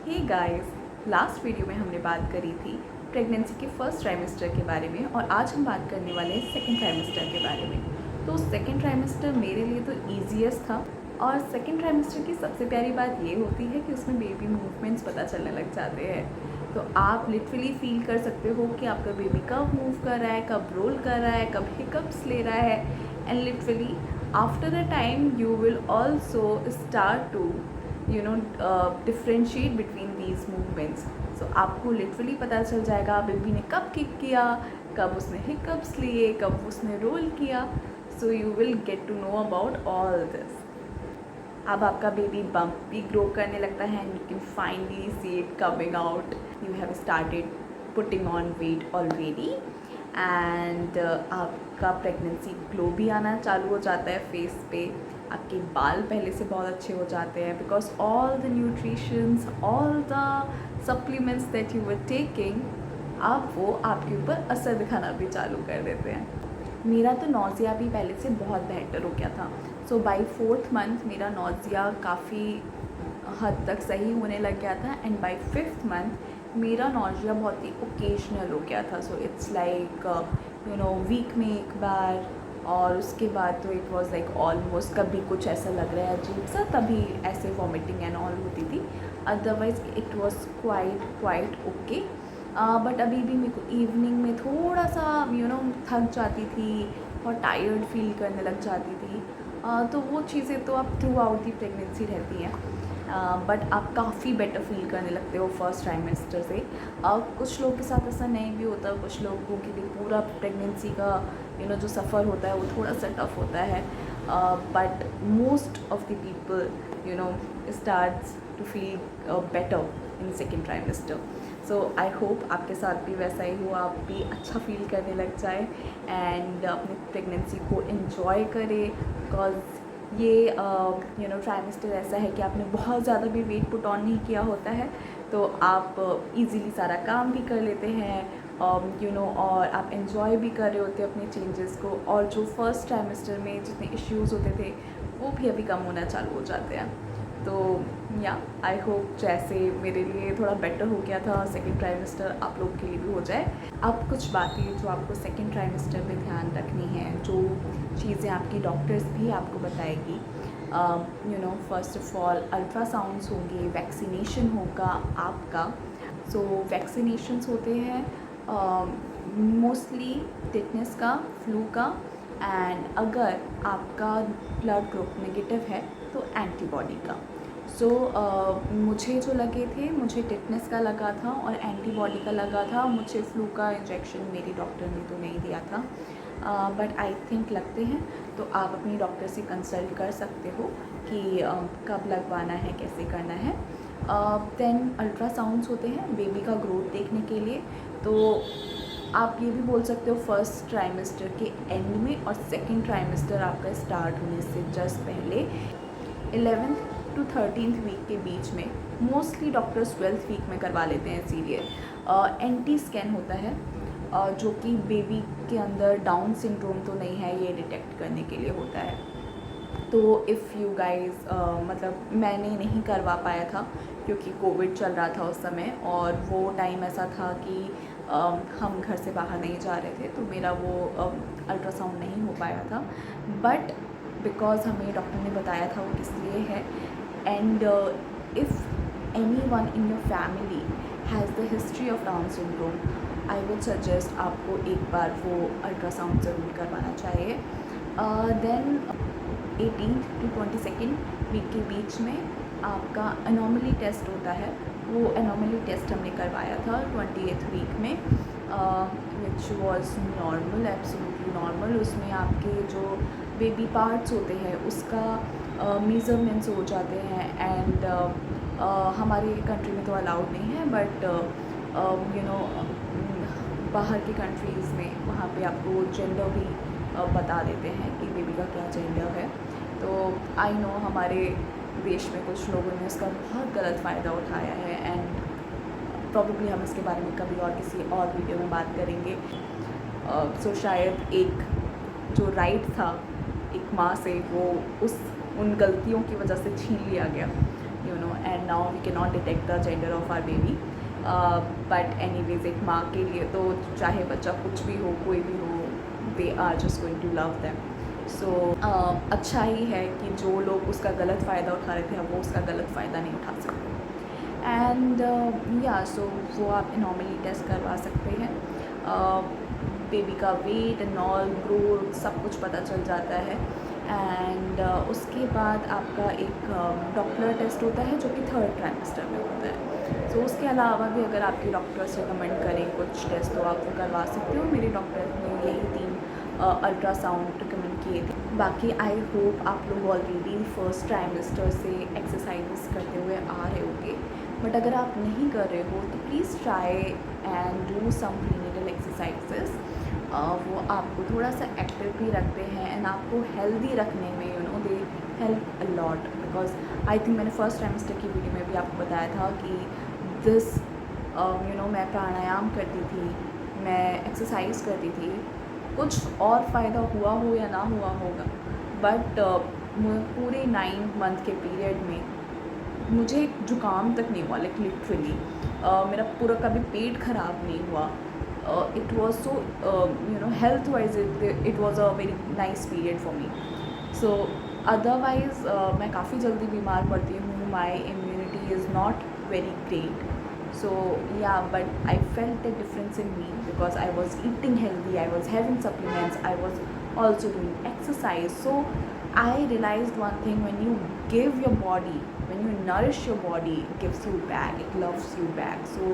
Hey guys, last video में हमने बात करी थी प्रेगनेंसी के फर्स्ट ट्राइमेस्टर के बारे में और आज हम बात करने वाले हैं सेकंड ट्राइमेस्टर के बारे में। तो सेकंड ट्राइमेस्टर मेरे लिए तो ईजीएस्ट था और सेकंड ट्राइमेस्टर की सबसे प्यारी बात ये होती है कि उसमें बेबी मूवमेंट्स पता चलने लग जाते हैं। तो आप लिटरली फील कर सकते हो कि आपका बेबी कब मूव कर रहा है, कब रोल कर रहा है, कब हिकअप्स ले रहा है। And literally after a time you will also start to differentiate between these movements. So आपको लिटरली पता चल जाएगा बेबी ने कब किक किया, कब उसने हिकअप्स लिए, कब उसने रोल किया। So you will get to know about all this. अब आपका बेबी बम्प भी ग्रो करने लगता है and you can finally see it coming out. You have started putting on weight already and आपका प्रेगनेंसी ग्लो भी आना चालू हो जाता है फेस पे। आपके बाल पहले से बहुत अच्छे हो जाते हैं because all the nutritions, all the supplements that you were taking, अब वो आपके ऊपर असर दिखाना भी चालू कर देते हैं। मेरा तो नौजिया भी पहले से बहुत बेहतर हो गया था। सो बाय 4th मंथ मेरा नौजिया काफ़ी हद तक सही होने लग गया था एंड बाय 5th मंथ मेरा नौजिया बहुत ही ओकेजनल हो गया था। सो इट्स लाइक वीक में एक बार, और उसके बाद तो इट वाज लाइक ऑलमोस्ट कभी कुछ ऐसा लग रहा है अजीब सा तभी ऐसे वॉमिटिंग एंड ऑल होती थी। Otherwise it was quite okay. But अभी भी मेरे को इवनिंग में थोड़ा सा थक जाती थी और टायर्ड फील करने लग जाती थी। तो वो चीज़ें तो अब थ्रू आउट दी प्रेगनेंसी रहती हैं। बट आप काफ़ी बेटर फील करने लगते हो फर्स्ट ट्राइमेस्टर से। कुछ लोग के साथ ऐसा नहीं भी होता, कुछ लोगों के लिए पूरा प्रेगनेंसी का जो सफ़र होता है वो थोड़ा सा टफ होता है। But most of the people starts to feel better in second trimester. So I hope आपके साथ भी वैसा ही हो, आप भी अच्छा फील करने लग जाए एंड अपनी प्रेगनेंसी को इन्जॉय करें। बिकॉज ये ट्राइमेस्टर ऐसा है कि आपने बहुत ज़्यादा भी वेट पुट ऑन नहीं किया होता है तो आप इजीली सारा काम भी कर लेते हैं और आप एंजॉय भी कर रहे होते हैं अपने चेंजेस को। और जो फर्स्ट ट्राइमेस्टर में जितने इश्यूज़ होते थे वो भी अभी कम होना चालू हो जाते हैं। तो या आई होप जैसे मेरे लिए थोड़ा बेटर हो गया था सेकेंड ट्राइमेस्टर, आप लोग के लिए भी हो जाए। अब कुछ बातें जो आपको सेकेंड ट्राइमेस्टर में ध्यान रखनी है, जो चीज़ें आपकी डॉक्टर्स भी आपको बताएगी। फर्स्ट ऑफ ऑल अल्ट्रासाउंड्स होंगे, वैक्सीनेशन होगा आपका। सो वैक्सीनेशंस होते हैं मोस्टली टिटनेस का, फ्लू का, एंड अगर आपका ब्लड ग्रुप नेगेटिव है तो एंटीबॉडी का। सो मुझे जो लगे थे, मुझे टिटनेस का लगा था और एंटीबॉडी का लगा था। मुझे फ्लू का इंजेक्शन मेरी डॉक्टर ने तो नहीं दिया था, बट आई थिंक लगते हैं। तो आप अपनी डॉक्टर से कंसल्ट कर सकते हो कि कब लगवाना है, कैसे करना है। देन अल्ट्रासाउंड्स होते हैं बेबी का ग्रोथ देखने के लिए। तो आप ये भी बोल सकते हो फर्स्ट ट्राइमेस्टर के एंड में और सेकेंड ट्राइमेस्टर आपका स्टार्ट होने से जस्ट पहले 11th to 13th वीक के बीच में। मोस्टली डॉक्टर्स 12th वीक में करवा लेते हैं इसीलिए। एंटी स्कैन होता है जो कि बेबी के अंदर डाउन सिंड्रोम तो नहीं है ये डिटेक्ट करने के लिए होता है। तो इफ़ यू गाइज मतलब मैंने नहीं करवा पाया था क्योंकि कोविड चल रहा था उस समय और वो टाइम ऐसा था कि हम घर से बाहर नहीं जा रहे थे, तो मेरा वो अल्ट्रासाउंड नहीं हो पाया था। बट बिकॉज हमें डॉक्टर ने बताया था वो किस लिए है, and if any one in your family has the history of down syndrome, I would suggest आपको एक बार वो अल्ट्रासाउंड ज़रूर करवाना चाहिए। Then 18th to 22nd week के बीच में आपका एनोमली टेस्ट होता है। वो एनोमली टेस्ट हमने करवाया था 28th वीक में, which was normal, absolutely normal. उसमें आपके जो बेबी पार्ट्स होते हैं उसका मेजरमेंट्स हो जाते हैं एंड हमारी कंट्री में तो अलाउड नहीं है, बट बाहर की कंट्रीज़ में वहाँ पे आपको जेंडर भी बता देते हैं कि बेबी का क्या जेंडर है। तो आई नो हमारे देश में कुछ लोगों ने उसका बहुत गलत फ़ायदा उठाया है एंड प्रॉब्लली हम इसके बारे में कभी और किसी और वीडियो में बात करेंगे। सो शायद एक जो राइट था एक माँ से वो उन गलतियों की वजह से छीन लिया गया and and now we can not detect the gender of our baby, but anyways एक माँ के लिए तो चाहे बच्चा कुछ भी हो, कोई भी हो, they are just going to love them. So अच्छा ही है कि जो लोग उसका गलत फ़ायदा उठा रहे थे, अब वो उसका गलत फ़ायदा नहीं उठा सकते. एंड या सो वो आप नॉर्मली टेस्ट करवा सकते हैं. बेबी का वेट एंड ऑल, ग्रोथ, सब कुछ पता चल जाता है. एंड उसके बाद आपका एक डॉपलर टेस्ट होता है जो कि 3rd ट्राइमेस्टर में होता है. सो उसके अलावा भी अगर आपके डॉक्टर्स रिकमेंड करें कुछ टेस्ट तो आप वो करवा सकते हो. मेरे डॉक्टर ने यही 3 अल्ट्रासाउंड रिकमेंड किए थे. बाकी आई होप आप लोग ऑलरेडी 1st ट्राइमेस्टर से एक्सरसाइजेस करते हुए आ रहे होंगे, बट अगर आप नहीं कर रहे हो तो please try and do some prenatal exercises. वो आपको थोड़ा सा एक्टिव भी रखते हैं एंड आपको हेल्दी रखने में they help a lot. Because I think मैंने 1st ट्राइमेस्टर की वीडियो में भी आपको बताया था कि दिस मैं प्राणायाम करती थी, मैं एक्सरसाइज करती थी. कुछ और फ़ायदा हुआ हो या ना हुआ होगा, बट पूरे 9 मंथ के पीरियड में मुझे जुकाम तक नहीं हुआ. लाइक लिटरली मेरा पूरा कभी पेट ख़राब नहीं हुआ. It was so health wise it was a very nice period for me. So otherwise मैं काफ़ी जल्दी बीमार पड़ती हूँ. माई immunity is not very great. So yeah, but I felt a difference in me because I was eating healthy, I was having supplements, I was also doing exercise. So I realized one thing: when you give your body, when you nourish your body, it gives you back, it loves you back. So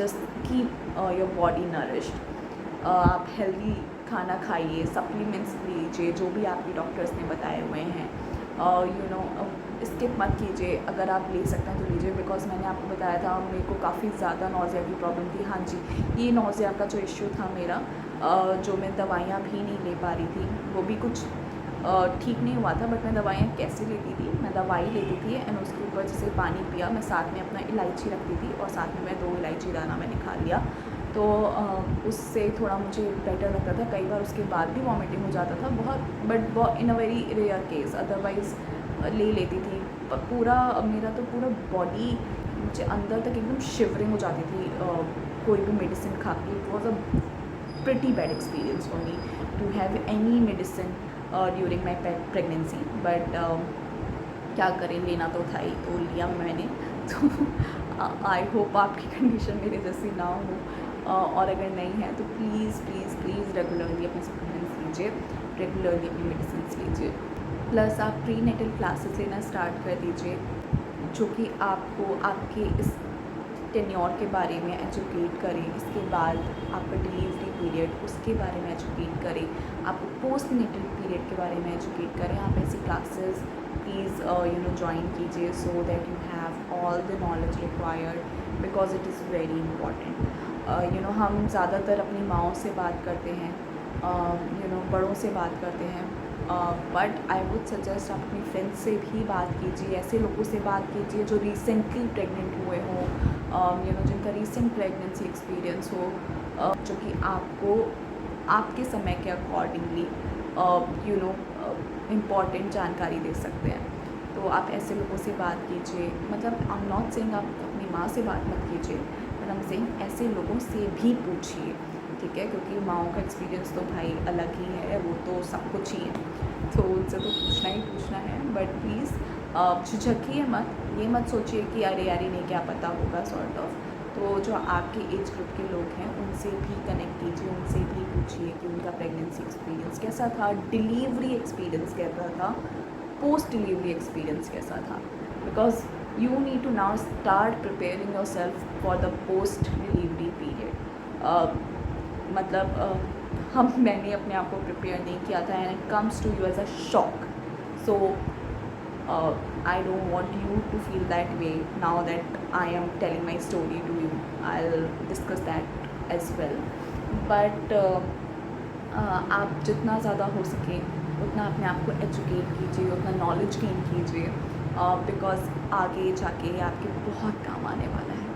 just keep your body nourished. आप healthy खाना खाइए, supplements लीजिए जो भी आपके doctors ने बताए हुए हैं. स्किप मत कीजिए. अगर आप ले सकते हैं तो लीजिए. बिकॉज मैंने आपको बताया था मेरे को काफ़ी ज़्यादा नौज़िया की प्रॉब्लम थी. हाँ जी, ये नौज़िया का जो इश्यू था मेरा, जो मैं दवाइयाँ भी नहीं ले पा रही थी, वो भी कुछ ठीक नहीं हुआ था. बट मैं दवाइयाँ कैसे लेती थी, मैं दवाई लेती थी एंड उसके ऊपर जैसे पानी पिया, मैं साथ में अपना इलायची रखती थी और साथ में मैं 2 इलायची दाना मैंने खा लिया. तो उससे थोड़ा मुझे बेटर लगता था. कई बार उसके बाद भी वॉमिटिंग हो जाता था बहुत, but in a very rare case. Otherwise ले लेती थी. पूरा मेरा तो पूरा बॉडी मुझे अंदर तक एकदम शिवरिंग हो जाती थी कोई भी मेडिसिन खा के. It was a pretty bad experience for me to have any medicine during my pregnancy. But क्या करें, लेना तो था ही, तो लिया मैंने. तो आई होप आपकी कंडीशन मेरे जैसी ना हो. और अगर नहीं है तो प्लीज़ प्लीज़ प्लीज़ रेगुलरली अपने सप्लीमेंट्स लीजिए, रेगुलरली अपनी मेडिसिन लीजिए. प्लस आप प्रीनेटल क्लासेस लेना स्टार्ट कर दीजिए जो कि आपको आपके इस टेन्योर के बारे में एजुकेट करें. इसके बाद आपका डिलीवरी पीरियड, उसके बारे में एजुकेट करें. आपको पोस्ट नेटल पीरियड के बारे में एजुकेट करें. आप ऐसी क्लासेस प्लीज़ ज्वाइन कीजिए so that you have all the knowledge required, because it is very important. हम ज़्यादातर अपनी माँओं से बात करते हैं, बड़ों से बात करते हैं, बट आई वुड सजेस्ट आप अपनी फ्रेंड्स से भी बात कीजिए. ऐसे लोगों से बात कीजिए जो रिसेंटली प्रेग्नेंट हुए हों, जिनका रिसेंट प्रेगनेंसी एक्सपीरियंस हो, जो कि आपको आपके समय के अकॉर्डिंगली इम्पॉर्टेंट जानकारी दे सकते हैं. तो आप ऐसे लोगों से बात कीजिए. मतलब आई एम नॉट सेइंग आप अपनी माँ से बात मत कीजिए, बट आई एम सेइंग ऐसे लोगों से भी पूछिए, ठीक है. क्योंकि माँओं का एक्सपीरियंस तो भाई अलग ही है, वो तो सब कुछ ही है, तो उनसे तो पूछना ही पूछना है. बट प्लीज़ झिझकिए मत. ये मत सोचिए कि अरे यार इन्हें क्या पता होगा सॉर्ट ऑफ. तो जो आपके एज ग्रुप के लोग हैं उनसे भी कनेक्ट कीजिए, उनसे भी पूछिए कि उनका प्रेगनेंसी एक्सपीरियंस कैसा था, डिलीवरी एक्सपीरियंस कैसा था, पोस्ट डिलीवरी एक्सपीरियंस कैसा था. Because you need to now start preparing yourself for the post delivery period. मतलब मैंने अपने आप को प्रिपेयर नहीं किया था and it comes to you as a shock. So I don't want you to feel that way now that I am telling my story to you. I will discuss that as well. But आप जितना ज़्यादा हो सके उतना अपने आप को educate कीजिए, उतना नॉलेज गेन कीजिए, बिकॉज आगे जाके आपके बहुत काम आने वाला है.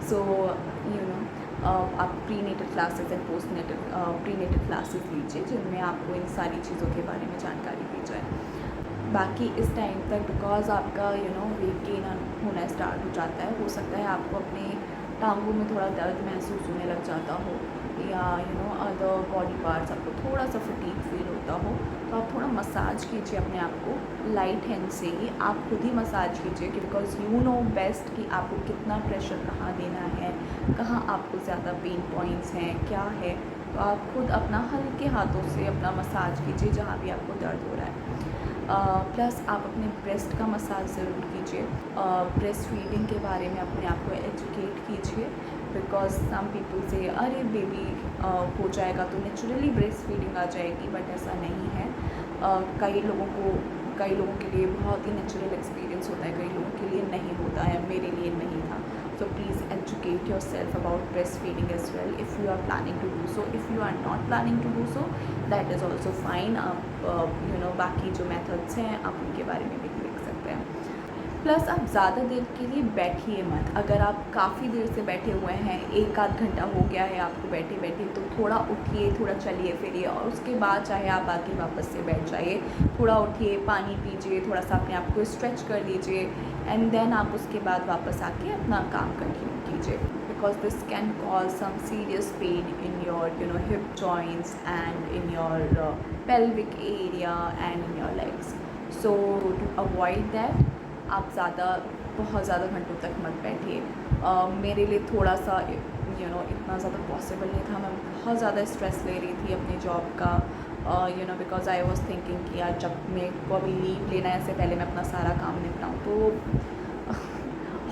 सो आप prenatal classes and postnatal prenatal classes लीजिए जिनमें आपको इन सारी चीज़ों के बारे में जानकारी दी जाए. बाकी इस टाइम तक बिकॉज आपका वेट गेन होना स्टार्ट हो जाता है, हो सकता है आपको अपने टांगों में थोड़ा दर्द महसूस होने लग जाता हो, या अदर बॉडी पार्ट्स आपको थोड़ा सा फटीग फील होता हो, तो आप थोड़ा मसाज कीजिए अपने आप को लाइट हैंड से ही। आप खुद ही मसाज कीजिए, बिकॉज यू नो बेस्ट कि आपको कितना प्रेशर कहाँ देना है, कहाँ आपको ज़्यादा पेन पॉइंट्स हैं, क्या है। तो आप खुद अपना हल्के हाथों से अपना मसाज कीजिए जहाँ भी आपको दर्द हो रहा है। प्लस आप अपने ब्रेस्ट का मसाज ज़रूर कीजिए। ब्रेस्ट फीडिंग के बारे में अपने आप को एजुकेट कीजिए, बिकॉज सम पीपल से अरे बेबी हो जाएगा तो नेचुरली ब्रेस्ट फीडिंग आ जाएगी, बट ऐसा नहीं है। कई लोगों के लिए बहुत ही नेचुरल एक्सपीरियंस होता है, कई लोगों के लिए नहीं होता है, मेरे लिए नहीं था। So please educate yourself about breastfeeding as well if you are planning to do so. If you are not planning to do so, that is also fine. आप बाकी जो methods हैं आप उनके बारे में भी देख सकते हैं। प्लस आप ज़्यादा देर के लिए बैठिए मत। अगर आप काफ़ी देर से बैठे हुए हैं, 1 आध घंटा हो गया है आपको बैठे बैठे, तो थोड़ा उठिए, थोड़ा चलिए फिरिए, और उसके बाद चाहे आप आके वापस से बैठ जाइए। थोड़ा उठिए, पानी पीजिए, थोड़ा सा अपने आप को स्ट्रेच कर लीजिए, एंड देन आप उसके बाद वापस आके अपना काम कंटिन्यू कीजिए, because this can cause some serious pain in your hip joints and in your pelvic area and in your legs. So to avoid that, आप बहुत ज़्यादा घंटों तक मत बैठिए। मेरे लिए थोड़ा सा इतना ज़्यादा पॉसिबल नहीं था। मैं बहुत ज़्यादा स्ट्रेस ले रही थी अपनी जॉब का, बिकॉज आई वॉज थिंकिंग कि यार जब मेरे को अभी लीव लेना है, इससे पहले मैं अपना सारा काम निपटाऊँ।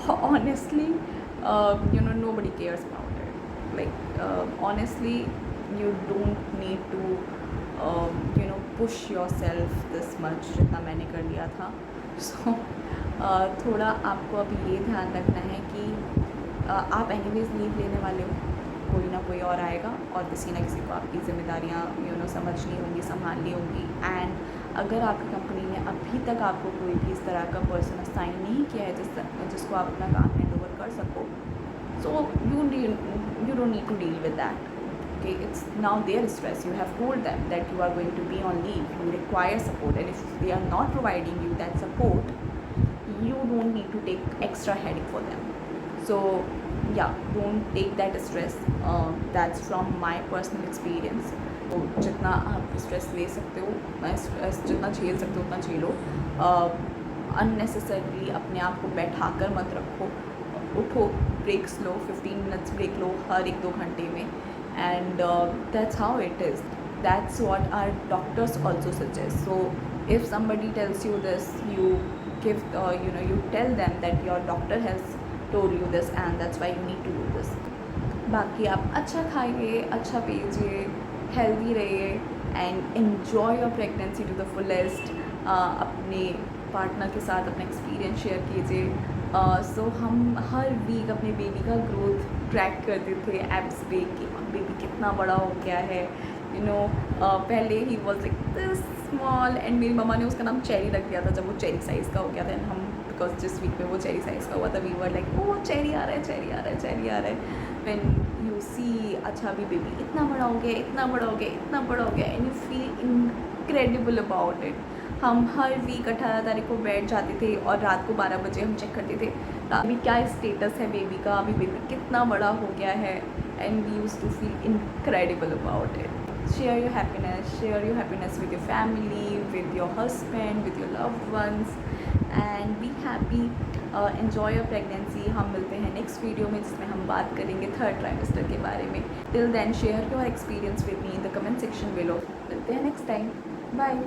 तो honestly nobody cares about it. Like honestly you don't need to push yourself this much जितना मैंने कर लिया था। सो थोड़ा आपको अभी ये ध्यान रखना है कि आप एनीवेज लीव लेने वाले हो, कोई ना कोई और आएगा और किसी ना किसी को आपकी ज़िम्मेदारियाँ समझनी होंगी, संभालनी होंगी। एंड अगर आपकी कंपनी ने अभी तक आपको कोई भी इस तरह का पर्सन असाइन नहीं किया है जिसको आप अपना काम हैंड ओवर कर सको, so you don't need to deal with that. Okay, it's now their stress. You have told them that you are going to be on leave, you require support, and if they are not providing you that support, you don't need to take extra headache for them. So yeah, don't take that stress. That's from my personal experience. तो जितना आप stress ले सकते हो, जितना झेल सकते हो उतना झेलो। अननेसेसरली अपने आप को बैठा कर मत रखो। उठो, ब्रेक्स लो, 15 मिनट्स ब्रेक लो हर 1-2 घंटे में, and that's how it is. That's what our doctors also suggest. So if somebody tells you this, you give you tell them that your doctor has told you this and that's why you need to do this. बाकी आप अच्छा खाइए, अच्छा पीजिए, healthy रहिए and enjoy your pregnancy to the fullest. अपने partner के साथ अपना एक्सपीरियंस शेयर कीजिए। सो हम हर वीक अपने बेबी का ग्रोथ ट्रैक करते थे एप्स पे कि बेबी कितना बड़ा हो गया है। पहले he was like this small, and मेरी मम्मा ने उसका नाम चेरी रख दिया था जब वो चेरी साइज़ का हो गया था। एंड हम बिकॉज जिस वीक में वो चेरी साइज़ का हुआ था, we were like oh cherry आ रहा है, चेरी आ रहा है, चेरी आ रहा है। व्हेन यू सी अच्छा अभी बेबी इतना बड़ा हो गया, इतना बड़ा हो गया, इतना बड़ा हो गया, and you feel incredible about it. हम हर वीक 18 तारीख को बैठ जाते थे और रात को 12 बजे हम चेक करते थे अभी क्या स्टेटस है बेबी का, अभी बेबी कितना बड़ा हो गया है, and we used to feel incredible about it. Share your happiness with your family, with your husband, with your loved ones, and be happy. Enjoy your pregnancy. हम मिलते हैं नेक्स्ट वीडियो में जिसमें हम बात करेंगे 3rd ट्राइमेस्टर के बारे में। Till then share your experience with me in the comment section below. मिलते हैं नेक्स्ट टाइम, बाय।